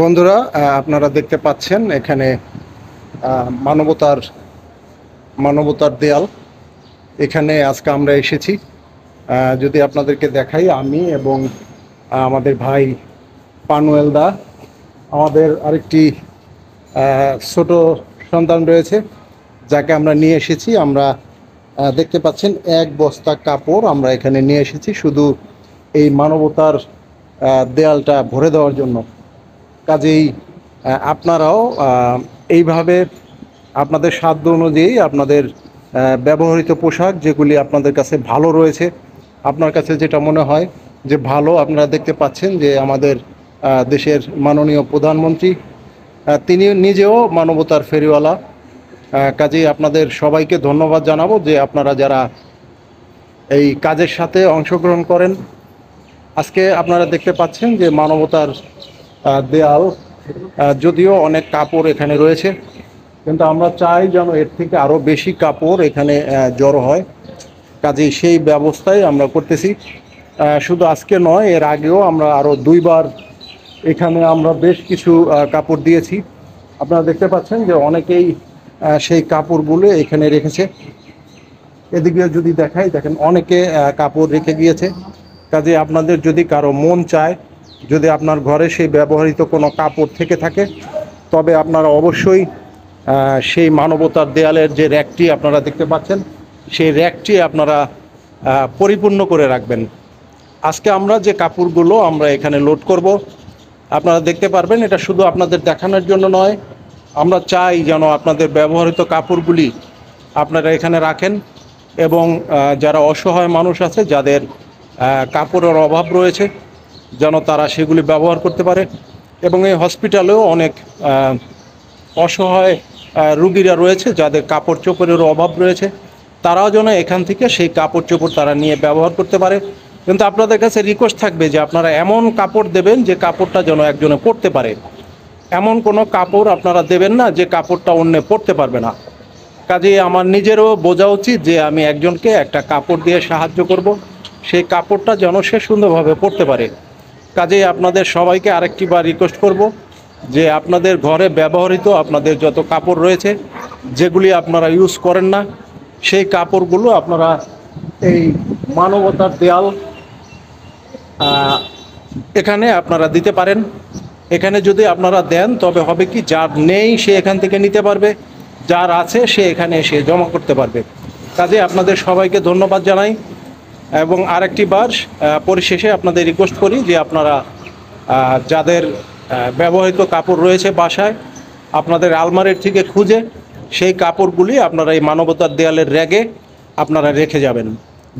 বন্ধুরা, আপনারা দেখতে পাচ্ছেন এখানে মানবতার মানবতার দেয়াল। এখানে আজকে আমরা এসেছি। যদি আপনাদেরকে দেখাই, আমি এবং আমাদের ভাই পানুয়েল দা, আমাদের আরেকটি ছোট সন্তান রয়েছে যাকে আমরা নিয়ে এসেছি। আমরা দেখতে পাচ্ছেন এক বস্তা কাপড় আমরা এখানে নিয়ে এসেছি শুধু এই মানবতার দেয়ালটা ভরে দেওয়ার জন্য। কাজেই আপনারাও এইভাবে আপনাদের সাধ্য অনুযায়ী আপনাদের ব্যবহৃত পোশাক যেগুলি আপনাদের কাছে ভালো রয়েছে, আপনার কাছে যেটা মনে হয় যে ভালো, আপনারা দেখতে পাচ্ছেন যে আমাদের দেশের মাননীয় প্রধানমন্ত্রী তিনি নিজেও মানবতার ফেরিওয়ালা। কাজেই আপনাদের সবাইকে ধন্যবাদ জানাবো যে আপনারা যারা এই কাজের সাথে অংশগ্রহণ করেন। আজকে আপনারা দেখতে পাচ্ছেন যে মানবতার দেয়াল, যদিও অনেক কাপড় এখানে রয়েছে, কিন্তু আমরা চাই যেন এর থেকে আরও বেশি কাপড় এখানে জড়ো হয়। কাজেই সেই ব্যবস্থাই আমরা করতেছি। শুধু আজকে নয়, এর আগেও আমরা আরও দুইবার এখানে আমরা বেশ কিছু কাপড় দিয়েছি। আপনারা দেখতে পাচ্ছেন যে অনেকেই সেই কাপড়গুলো এখানে রেখেছে। এদিকে যদি দেখাই, দেখেন অনেকে কাপড় রেখে গিয়েছে। কাজে আপনাদের যদি কারো মন চায়, যদি আপনার ঘরে সেই ব্যবহৃত কোনো কাপড় থেকে থাকে, তবে আপনারা অবশ্যই সেই মানবতার দেয়ালের যে র্যাকটি আপনারা দেখতে পাচ্ছেন, সেই র্যাকটি আপনারা পরিপূর্ণ করে রাখবেন। আজকে আমরা যে কাপড়গুলো আমরা এখানে লোড করব, আপনারা দেখতে পারবেন। এটা শুধু আপনাদের দেখানোর জন্য নয়, আমরা চাই যেন আপনাদের ব্যবহৃত কাপড়গুলি আপনারা এখানে রাখেন এবং যারা অসহায় মানুষ আছে, যাদের কাপড়ের অভাব রয়েছে, যেন তারা সেগুলি ব্যবহার করতে পারে। এবং এই হসপিটালেও অনেক অসহায় রুগীরা রয়েছে যাদের কাপড় চোপড়ের অভাব রয়েছে, তারাও যেন এখান থেকে সেই কাপড় চোপড় তারা নিয়ে ব্যবহার করতে পারে। কিন্তু আপনাদের কাছে রিকোয়েস্ট থাকবে যে আপনারা এমন কাপড় দেবেন যে কাপড়টা যেন একজনে পরতে পারে। এমন কোনো কাপড় আপনারা দেবেন না যে কাপড়টা অন্য পরতে পারবে না। কাজেই আমার নিজেরও বোঝা উচিত যে আমি একজনকে একটা কাপড় দিয়ে সাহায্য করব, সেই কাপড়টা যেন সে সুন্দরভাবে পরতে পারে। কাজেই আপনাদের সবাইকে আরেকটি বার রিকোয়েস্ট করব যে আপনাদের ঘরে ব্যবহৃত আপনাদের যত কাপড় রয়েছে, যেগুলি আপনারা ইউজ করেন না, সেই কাপড়গুলো আপনারা এই মানবতার দেয়াল এখানে আপনারা দিতে পারেন। এখানে যদি আপনারা দেন তবে হবে কি, যার নেই সে এখান থেকে নিতে পারবে, যার আছে সে এখানে এসে জমা করতে পারবে। কাজে আপনাদের সবাইকে ধন্যবাদ জানাই এবং আরেকটি বার পরিশেষে আপনাদের রিকোয়েস্ট করি যে আপনারা যাদের ব্যবহৃত কাপড় রয়েছে বাসায়, আপনাদের আলমারির থেকে খুঁজে সেই কাপড়গুলি আপনারা এই মানবতার দেয়ালের র্যাগে আপনারা রেখে যাবেন।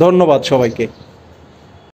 ধন্যবাদ সবাইকে।